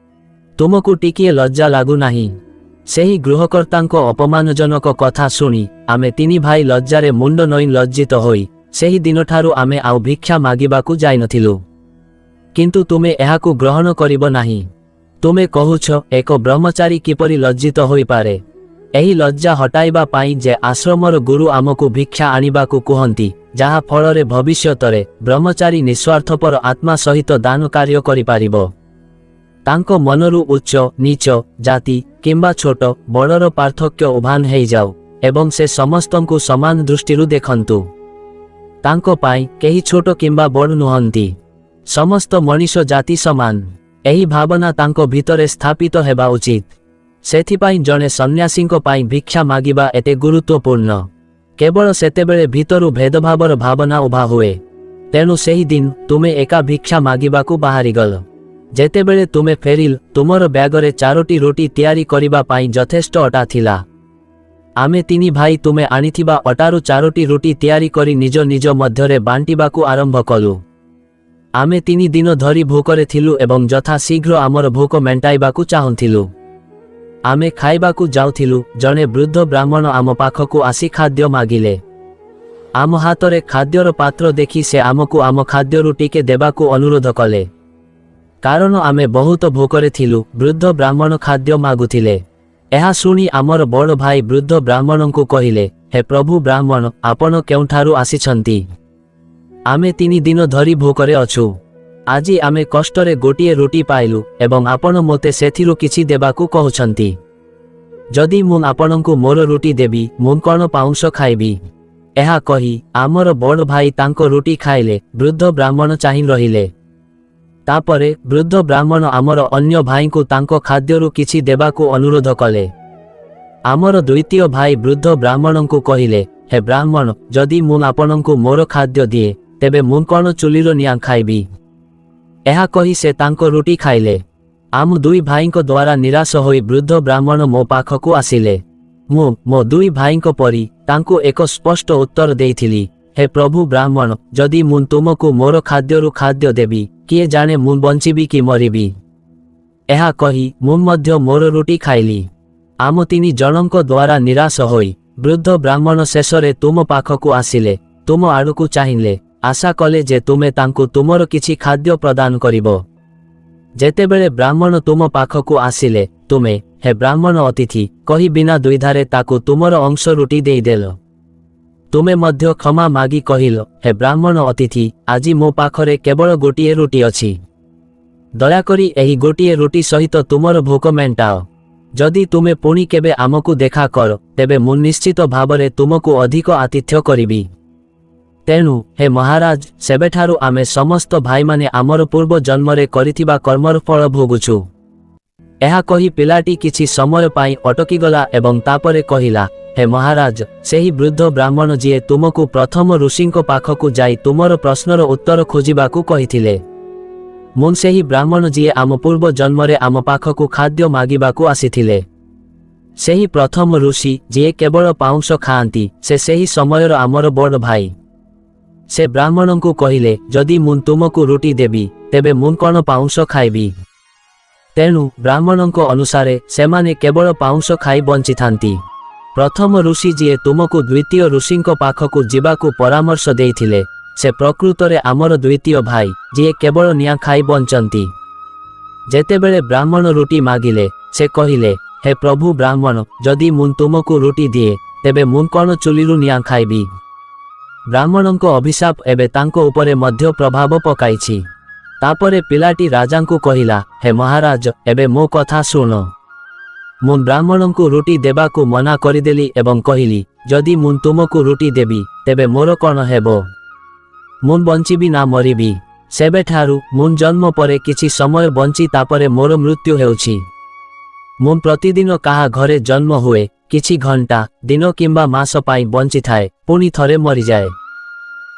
ତୁମକୁ ଟିକିଏ ଲଜ୍ଜା ଲାଗୁନାହିଁ? ସେହି ଗୃହକର୍ତ୍ତାଙ୍କ ଅପମାନଜନକ କଥା ଶୁଣି ଆମେ 3 ଭାଇ ଲଜ୍ଜାରେ ମୁଣ୍ଡ ନଇଁ ଲଜ୍ଜିତ ହୋଇ ସେହି ଦିନଠାରୁ ଆମେ ଆଉ ଭିକ୍ଷା ମାଗିବାକୁ ଯାଇନଥିଲୁ। କିନ୍ତୁ ତୁମେ ଏହାକୁ ଗ୍ରହଣ କରିବ ନାହିଁ। ତୁମେ କହୁଛ ଏକ ବ୍ରହ୍ମଚାରୀ କିପରି ଲଜ୍ଜିତ ହୋଇପାରେ? ଏହି ଲଜ୍ଜା ହଟାଇବା ପାଇଁ ଯେ ଆଶ୍ରମର ଗୁରୁ ଆମକୁ ଭିକ୍ଷା ଆଣିବାକୁ କୁହନ୍ତି, ଯାହା ଫଳରେ ଭବିଷ୍ୟତରେ ବ୍ରହ୍ମଚାରୀ ନିଃସ୍ୱାର୍ଥପର ଆତ୍ମା ସହିତ ଦାନ କାର୍ଯ୍ୟ କରିପାରିବ। ତାଙ୍କ ମନରୁ ଉଚ୍ଚ ନୀଚ, ଜାତି କିମ୍ବା ଛୋଟ ବଡ଼ର ପାର୍ଥକ୍ୟ ଉଭାନ ହେଇଯାଉ ଏବଂ ସେ ସମସ୍ତଙ୍କୁ ସମାନ ଦୃଷ୍ଟିରୁ ଦେଖନ୍ତୁ। ତାଙ୍କ ପାଇଁ କେହି ଛୋଟ କିମ୍ବା ବଡ଼ ନୁହନ୍ତି, ସମସ୍ତ ମଣିଷ ଜାତି ସମାନ। ଏହି ଭାବନା ତାଙ୍କ ଭିତରେ ସ୍ଥାପିତ ହେବା ଉଚିତ। ସେଥିପାଇଁ ଜଣେ ସନ୍ନ୍ୟାସୀଙ୍କ ପାଇଁ ଭିକ୍ଷା ମାଗିବା ଏତେ ଗୁରୁତ୍ୱପୂର୍ଣ୍ଣ। କେବଳ ସେତେବେଳେ ଭିତରୁ ଭେଦଭାବର ଭାବନା ଉଭା ହୁଏ। ତେଣୁ ସେହି ଦିନ ତୁମେ ଏକା ଭିକ୍ଷା ମାଗିବାକୁ ବାହାରିଗଲ। ଯେତେବେଳେ ତୁମେ ଫେରିଲ, ତୁମର ବ୍ୟାଗରେ 4ଟି ରୁଟି ତିଆରି କରିବା ପାଇଁ ଯଥେଷ୍ଟ ଅଟା ଥିଲା। ଆମେ 3 ଭାଇ ତୁମେ ଆଣିଥିବା ଅଟାରୁ 4ଟି ରୁଟି ତିଆରି କରି ନିଜ ନିଜ ମଧ୍ୟରେ ବାଣ୍ଟିବାକୁ ଆରମ୍ଭ କଲୁ। ଆମେ 3 ଦିନ ଧରି ଭୋକରେ ଥିଲୁ ଏବଂ ଯଥା ଶୀଘ୍ର ଆମର ଭୋକ ମେଣ୍ଟାଇବାକୁ ଚାହୁଁଥିଲୁ। ଆମେ ଖାଇବାକୁ ଯାଉଥିଲୁ, ଜଣେ ବୃଦ୍ଧ ବ୍ରାହ୍ମଣ ଆମ ପାଖକୁ ଆସି ଖାଦ୍ୟ ମାଗିଲେ। ଆମ ହାତରେ ଖାଦ୍ୟର ପାତ୍ର ଦେଖି ସେ ଆମକୁ ଆମ ଖାଦ୍ୟରୁ ଟିକେ ଦେବାକୁ ଅନୁରୋଧ କଲେ। କାରଣ ଆମେ ବହୁତ ଭୋକରେ ଥିଲୁ, ବୃଦ୍ଧ ବ୍ରାହ୍ମଣ ଖାଦ୍ୟ ମାଗୁଥିଲେ। ଏହା ଶୁଣି ଆମର ବଡ଼ ଭାଇ ବୃଦ୍ଧ ବ୍ରାହ୍ମଣଙ୍କୁ କହିଲେ, ହେ ପ୍ରଭୁ ବ୍ରାହ୍ମଣ, ଆପଣ କେଉଁଠାରୁ ଆସିଛନ୍ତି? ଆମେ 3 ଦିନ ଧରି ଭୋକରେ ଅଛୁ। ଆଜି ଆମେ କଷ୍ଟରେ ଗୋଟିଏ ରୁଟି ପାଇଲୁ ଏବଂ ଆପଣ ମୋତେ ସେଥିରୁ କିଛି ଦେବାକୁ କହୁଛନ୍ତି। ଯଦି ମୁଁ ଆପଣଙ୍କୁ ମୋର ରୁଟି ଦେବି, ମୁଁ କ'ଣ ପାଉଁଶ ଖାଇବି? ଏହା କହି ଆମର ବଡ଼ ଭାଇ ତାଙ୍କ ରୁଟି ଖାଇଲେ। ବୃଦ୍ଧ ବ୍ରାହ୍ମଣ ଚାହିଁ ରହିଲେ। ତାପରେ ବୃଦ୍ଧ ବ୍ରାହ୍ମଣ ଆମର ଅନ୍ୟ ଭାଇଙ୍କୁ ତାଙ୍କ ଖାଦ୍ୟରୁ କିଛି ଦେବାକୁ ଅନୁରୋଧ କଲେ। ଆମର ଦ୍ୱିତୀୟ ଭାଇ ବୃଦ୍ଧ ବ୍ରାହ୍ମଣଙ୍କୁ କହିଲେ, ହେ ବ୍ରାହ୍ମଣ, ଯଦି ମୁଁ ଆପଣଙ୍କୁ ମୋର ଖାଦ୍ୟ ଦିଏ, ତେବେ ମୁଁ କ'ଣ ଚୁଲିର ନିଆଁ ଖାଇବି? ଏହା କହି ସେ ତାଙ୍କ ରୁଟି ଖାଇଲେ। ଆମ 2 ଭାଇଙ୍କ ଦ୍ୱାରା ନିରାଶ ହୋଇ ବୃଦ୍ଧ ବ୍ରାହ୍ମଣ ମୋ ପାଖକୁ ଆସିଲେ। ମୁଁ ମୋ 2 ଭାଇଙ୍କ ପରି ତାଙ୍କୁ ଏକ ସ୍ପଷ୍ଟ ଉତ୍ତର ଦେଇଥିଲି, ହେ ପ୍ରଭୁ ବ୍ରାହ୍ମଣ, ଯଦି ମୁଁ ତୁମକୁ ମୋର ଖାଦ୍ୟରୁ ଖାଦ୍ୟ ଦେବି, କିଏ ଜାଣେ ମୁଁ ବଞ୍ଚିବି କି ମରିବି? ଏହା କହି ମୁଁ ମଧ୍ୟ ମୋର ରୁଟି ଖାଇଲି। ଆମ 3 ଜଣଙ୍କ ଦ୍ୱାରା ନିରାଶ ହୋଇ ବୃଦ୍ଧ ବ୍ରାହ୍ମଣ ଶେଷରେ ତୁମ ପାଖକୁ ଆସିଲେ। ତୁମ ଆଡ଼କୁ ଚାହିଁଲେ, ଆଶା କଲେ ଯେ ତୁମେ ତାଙ୍କୁ ତୁମର କିଛି ଖାଦ୍ୟ ପ୍ରଦାନ କରିବ। ଯେତେବେଳେ ବ୍ରାହ୍ମଣ ତୁମ ପାଖକୁ ଆସିଲେ, ତୁମେ, ହେ ବ୍ରାହ୍ମଣ ଅତିଥି, କହି ବିନା ଦ୍ୱିଧାରେ ତାକୁ ତୁମର ଅଂଶ ରୁଟି ଦେଇଦେଲ। ତୁମେ ମଧ୍ୟ କ୍ଷମା ମାଗି କହିଲ, ହେ ବ୍ରାହ୍ମଣ ଅତିଥି, ଆଜି ମୋ ପାଖରେ କେବଳ ଗୋଟିଏ ରୁଟି ଅଛି। ଦୟାକରି ଏହି ଗୋଟିଏ ରୁଟି ସହିତ ତୁମର ଭୋକ ମେଣ୍ଟାଅ। ଯଦି ତୁମେ ପୁଣି କେବେ ଆମକୁ ଦେଖା କର, ତେବେ ମୁଁ ନିଶ୍ଚିତ ଭାବରେ ତୁମକୁ ଅଧିକ ଆତିଥ୍ୟ କରିବି। ତେଣୁ ହେ ମହାରାଜ, ସେବେଠାରୁ ଆମେ ସମସ୍ତ ଭାଇମାନେ ଆମର ପୂର୍ବ ଜନ୍ମରେ କରିଥିବା କର୍ମର ଫଳ ଭୋଗୁଛୁ। ଏହା କହି ପିଲାଟି କିଛି ସମୟ ପାଇଁ ଅଟକିଗଲା ଏବଂ ତାପରେ କହିଲା, ହେ ମହାରାଜ, ସେହି ବୃଦ୍ଧ ବ୍ରାହ୍ମଣ ଯିଏ ତୁମକୁ ପ୍ରଥମ ଋଷିଙ୍କ ପାଖକୁ ଯାଇ ତୁମର ପ୍ରଶ୍ନର ଉତ୍ତର ଖୋଜିବାକୁ କହିଥିଲେ, ମୁଁ ସେହି ବ୍ରାହ୍ମଣ ଯିଏ ଆମ ପୂର୍ବ ଜନ୍ମରେ ଆମ ପାଖକୁ ଖାଦ୍ୟ ମାଗିବାକୁ ଆସିଥିଲେ। ସେହି ପ୍ରଥମ ଋଷି ଯିଏ କେବଳ ପାଉଁଶ ଖାଆନ୍ତି, ସେ ସେହି ସମୟର ଆମର ବଡ଼ ଭାଇ। ସେ ବ୍ରାହ୍ମଣଙ୍କୁ କହିଲେ, ଯଦି ମୁଁ ତୁମକୁ ରୁଟି ଦେବି, ତେବେ ମୁଁ କ'ଣ ପାଉଁଶ ଖାଇବି? ତେଣୁ ବ୍ରାହ୍ମଣଙ୍କ ଅନୁସାରେ ସେମାନେ କେବଳ ପାଉଁଶ ଖାଇ ବଞ୍ଚିଥାନ୍ତି। ପ୍ରଥମ ଋଷି ଯିଏ ତୁମକୁ ଦ୍ୱିତୀୟ ଋଷିଙ୍କ ପାଖକୁ ଯିବାକୁ ପରାମର୍ଶ ଦେଇଥିଲେ, ସେ ପ୍ରକୃତରେ ଆମର ଦ୍ୱିତୀୟ ଭାଇ, ଯିଏ କେବଳ ନିଆଁ ଖାଇ ବଞ୍ଚନ୍ତି। ଯେତେବେଳେ ବ୍ରାହ୍ମଣ ରୁଟି ମାଗିଲେ, ସେ କହିଲେ, ହେ ପ୍ରଭୁ ବ୍ରାହ୍ମଣ, ଯଦି ମୁଁ ତୁମକୁ ରୁଟି ଦିଏ, ତେବେ ମୁଁ କ'ଣ ଚୁଲିରୁ ନିଆଁ ଖାଇବି? ବ୍ରାହ୍ମଣଙ୍କ ଅଭିଶାପ ଏବେ ତାଙ୍କ ଉପରେ ମଧ୍ୟ ପ୍ରଭାବ ପକାଇଛି। ତାପରେ ପିଲାଟି ରାଜାଙ୍କୁ କହିଲା, ହେ ମହାରାଜ, ଏବେ ମୋ କଥା ଶୁଣ। ମୁଁ ବ୍ରାହ୍ମଣଙ୍କୁ ରୁଟି ଦେବାକୁ ମନା କରିଦେଲି ଏବଂ କହିଲି, ଯଦି ମୁଁ ତୁମକୁ ରୁଟି ଦେବି, ତେବେ ମୋର କ'ଣ ହେବ? ମୁଁ ବଞ୍ଚିବି ନା ମରିବି? ସେବେଠାରୁ ମୁଁ ଜନ୍ମ ପରେ କିଛି ସମୟ ବଞ୍ଚି ତାପରେ ମୋର ମୃତ୍ୟୁ ହେଉଛି। ମୁଁ ପ୍ରତିଦିନ କାହା ଘରେ ଜନ୍ମ ହୁଏ, କିଛି ଘଣ୍ଟା, ଦିନ କିମ୍ବା ମାସ ପାଇଁ ବଞ୍ଚିଥାଏ, ପୁଣି ଥରେ ମରିଯାଏ।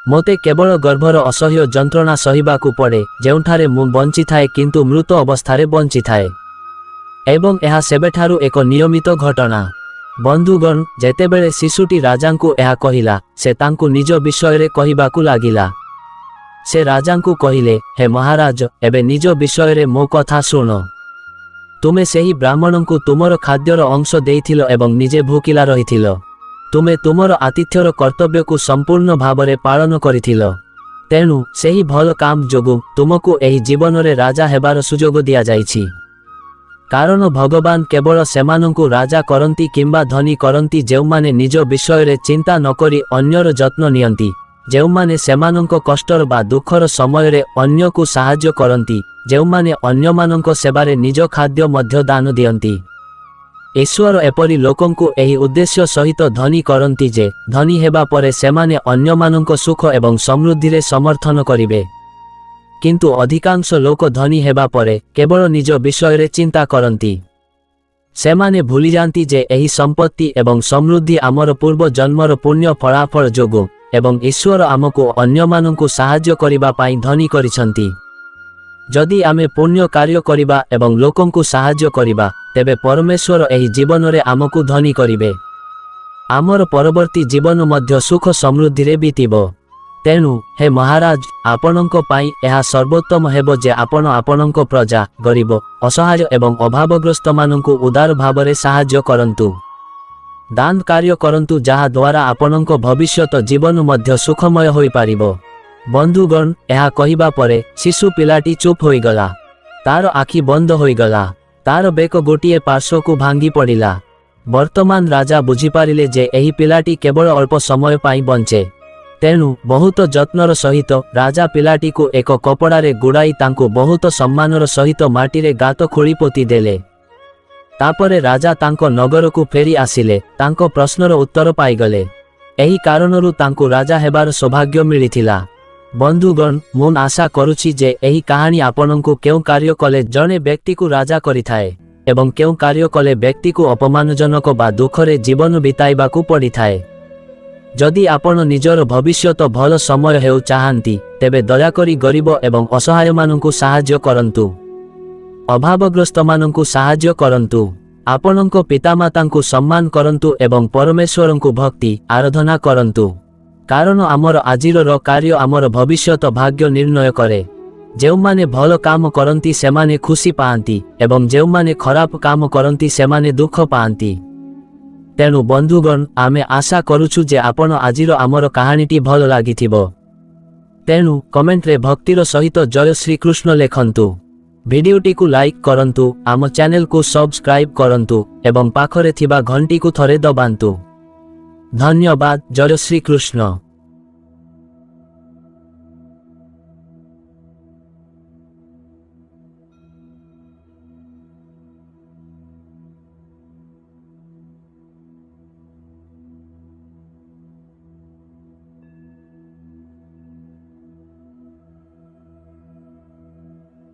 ମୋତେ କେବଳ ଗର୍ଭର ଅସହ୍ୟ ଯନ୍ତ୍ରଣା ସହିବାକୁ ପଡ଼େ, ଯେଉଁଠାରେ ମୁଁ ବଞ୍ଚିଥାଏ କିନ୍ତୁ ମୃତ ଅବସ୍ଥାରେ ବଞ୍ଚିଥାଏ। ଏବଂ ଏହା ସେବେଠାରୁ ଏକ ନିୟମିତ ଘଟଣା। ବନ୍ଧୁଗଣ, ଯେତେବେଳେ ଶିଶୁଟି ରାଜାଙ୍କୁ ଏହା କହିଲା, ସେ ତାଙ୍କୁ ନିଜ ବିଷୟରେ କହିବାକୁ ଲାଗିଲା। ସେ ରାଜାଙ୍କୁ କହିଲେ, ହେ ମହାରାଜ, ଏବେ ନିଜ ବିଷୟରେ ମୋ କଥା ଶୁଣ। ତୁମେ ସେହି ବ୍ରାହ୍ମଣଙ୍କୁ ତୁମର ଖାଦ୍ୟର ଅଂଶ ଦେଇଥିଲ ଏବଂ ନିଜେ ଭୋକିଲା ରହିଥିଲ। ତୁମେ ତୁମର ଆତିଥ୍ୟର କର୍ତ୍ତବ୍ୟକୁ ସମ୍ପୂର୍ଣ୍ଣ ଭାବରେ ପାଳନ କରିଥିଲ। ତେଣୁ ସେହି ଭଲ କାମ ଯୋଗୁଁ ତୁମକୁ ଏହି ଜୀବନରେ ରାଜା ହେବାର ସୁଯୋଗ ଦିଆଯାଇଛି। କାରଣ ଭଗବାନ କେବଳ ସେମାନଙ୍କୁ ରାଜା କରନ୍ତି କିମ୍ବା ଧନୀ କରନ୍ତି ଯେଉଁମାନେ ନିଜ ବିଷୟରେ ଚିନ୍ତା ନକରି ଅନ୍ୟର ଯତ୍ନ ନିଅନ୍ତି, ଯେଉଁମାନେ ସେମାନଙ୍କ କଷ୍ଟର ବା ଦୁଃଖର ସମୟରେ ଅନ୍ୟକୁ ସାହାଯ୍ୟ କରନ୍ତି, ଯେଉଁମାନେ ଅନ୍ୟମାନଙ୍କ ସେବାରେ ନିଜ ଖାଦ୍ୟ ମଧ୍ୟ ଦାନ ଦିଅନ୍ତି। ଈଶ୍ୱର ଏପରି ଲୋକଙ୍କୁ ଏହି ଉଦ୍ଦେଶ୍ୟ ସହିତ ଧନୀ କରନ୍ତି ଯେ ଧନୀ ହେବା ପରେ ସେମାନେ ଅନ୍ୟମାନଙ୍କ ସୁଖ ଏବଂ ସମୃଦ୍ଧିରେ ସମର୍ଥନ କରିବେ। କିନ୍ତୁ ଅଧିକାଂଶ ଲୋକ ଧନୀ ହେବା ପରେ କେବଳ ନିଜ ବିଷୟରେ ଚିନ୍ତା କରନ୍ତି। ସେମାନେ ଭୁଲିଯାନ୍ତି ଯେ ଏହି ସମ୍ପତ୍ତି ଏବଂ ସମୃଦ୍ଧି ଆମର ପୂର୍ବ ଜନ୍ମର ପୁଣ୍ୟ ଫଳାଫଳ ଯୋଗୁଁ ଏବଂ ଈଶ୍ୱର ଆମକୁ ଅନ୍ୟମାନଙ୍କୁ ସାହାଯ୍ୟ କରିବା ପାଇଁ ଧନୀ କରିଛନ୍ତି। ଯଦି ଆମେ ପୁଣ୍ୟ କାର୍ଯ୍ୟ କରିବା ଏବଂ ଲୋକଙ୍କୁ ସାହାଯ୍ୟ କରିବା ତେବେ ପରମେଶ୍ୱର ଏହି ଜୀବନରେ ଆମକୁ ଧନୀ କରିବେ। ଆମର ପରବର୍ତ୍ତୀ ଜୀବନ ମଧ୍ୟ ସୁଖ ସମୃଦ୍ଧିରେ ବିତିବ। ତେଣୁ ହେ ମହାରାଜ, ଆପଣଙ୍କ ପାଇଁ ଏହା ସର୍ବୋତ୍ତମ ହେବ ଯେ ଆପଣ ଆପଣଙ୍କ ପ୍ରଜା, ଗରିବ, ଅସହାୟ ଏବଂ ଅଭାବଗ୍ରସ୍ତମାନଙ୍କୁ ଉଦାର ଭାବରେ ସାହାଯ୍ୟ କରନ୍ତୁ। ଦାନ କାର୍ଯ୍ୟ କରନ୍ତୁ ଯାହା ଦ୍ୱାରା ଆପଣଙ୍କ ଭବିଷ୍ୟତ ଜୀବନ ମଧ୍ୟ ସୁଖମୟ ହୋଇପାରିବ। ବନ୍ଧୁଗଣ, ଏହା କହିବା ପରେ ଶିଶୁ ପିଲାଟି ଚୁପ୍ ହୋଇଗଲା। ତାର ଆଖି ବନ୍ଦ ହୋଇଗଲା। ତାର ବେକ ଗୋଟିଏ ପାର୍ଶ୍ୱକୁ ଭାଙ୍ଗି ପଡ଼ିଲା। ବର୍ତ୍ତମାନ ରାଜା ବୁଝିପାରିଲେ ଯେ ଏହି ପିଲାଟି କେବଳ ଅଳ୍ପ ସମୟ ପାଇଁ ବଞ୍ଚେ। ତେଣୁ ବହୁତ ଯତ୍ନର ସହିତ ରାଜା ପିଲାଟିକୁ ଏକ କପଡ଼ାରେ ଗୁଡ଼ାଇ ତାଙ୍କୁ ବହୁତ ସମ୍ମାନର ସହିତ ମାଟିରେ ଗାତ ଖୋଳି ପୋତି ଦେଲେ। ତାପରେ ରାଜା ତାଙ୍କ ନଗରକୁ ଫେରି ଆସିଲେ। ତାଙ୍କ ପ୍ରଶ୍ନର ଉତ୍ତର ପାଇଗଲେ। ଏହି କାରଣରୁ ତାଙ୍କୁ ରାଜା ହେବାର ସୌଭାଗ୍ୟ ମିଳିଥିଲା। ବନ୍ଧୁଗଣ, ମୁଁ ଆଶା କରୁଛି ଯେ ଏହି କାହାଣୀ ଆପଣଙ୍କୁ କେଉଁ କାର୍ଯ୍ୟ କଲେ ଜଣେ ବ୍ୟକ୍ତିକୁ ରାଜା କରିଥାଏ ଏବଂ କେଉଁ କାର୍ଯ୍ୟ କଲେ ବ୍ୟକ୍ତିକୁ ଅପମାନଜନକ ବା ଦୁଃଖରେ ଜୀବନ ବିତାଇବାକୁ ପଡ଼ିଥାଏ। ଯଦି ଆପଣ ନିଜର ଭବିଷ୍ୟତ ଭଲ ସମୟ ହେଉ ଚାହାନ୍ତି ତେବେ ଦୟାକରି ଗରିବ ଏବଂ ଅସହାୟମାନଙ୍କୁ ସାହାଯ୍ୟ କରନ୍ତୁ। ଅଭାବଗ୍ରସ୍ତମାନଙ୍କୁ ସାହାଯ୍ୟ କରନ୍ତୁ। ଆପଣଙ୍କ ପିତାମାତାଙ୍କୁ ସମ୍ମାନ କରନ୍ତୁ ଏବଂ ପରମେଶ୍ୱରଙ୍କୁ ଭକ୍ତି ଆରାଧନା କରନ୍ତୁ। କାରଣ ଆମର ଆଜିର କାର୍ଯ୍ୟ ଆମର ଭବିଷ୍ୟତ ଭାଗ୍ୟ ନିର୍ଣ୍ଣୟ କରେ। ଯେଉଁମାନେ ଭଲ କାମ କରନ୍ତି ସେମାନେ ଖୁସି ପାଆନ୍ତି ଏବଂ ଯେଉଁମାନେ ଖରାପ କାମ କରନ୍ତି ସେମାନେ ଦୁଃଖ ପାଆନ୍ତି। ତେଣୁ ବନ୍ଧୁଗଣ, ଆମେ ଆଶା କରୁଛୁ ଯେ ଆପଣ ଆଜିର ଆମର କାହାଣୀଟି ଭଲ ଲାଗିଥିବ। ତେଣୁ କମେଣ୍ଟରେ ଭକ୍ତିର ସହିତ ଜୟ ଶ୍ରୀକୃଷ୍ଣ ଲେଖନ୍ତୁ। ଭିଡିଓଟିକୁ ଲାଇକ୍ କରନ୍ତୁ, ଆମ ଚ୍ୟାନେଲକୁ ସବସ୍କ୍ରାଇବ୍ କରନ୍ତୁ ଏବଂ ପାଖରେ ଥିବା ଘଣ୍ଟିକୁ ଥରେ ଦବାନ୍ତୁ। ଧନ୍ୟବାଦ। ଜୟ ଶ୍ରୀକୃଷ୍ଣ।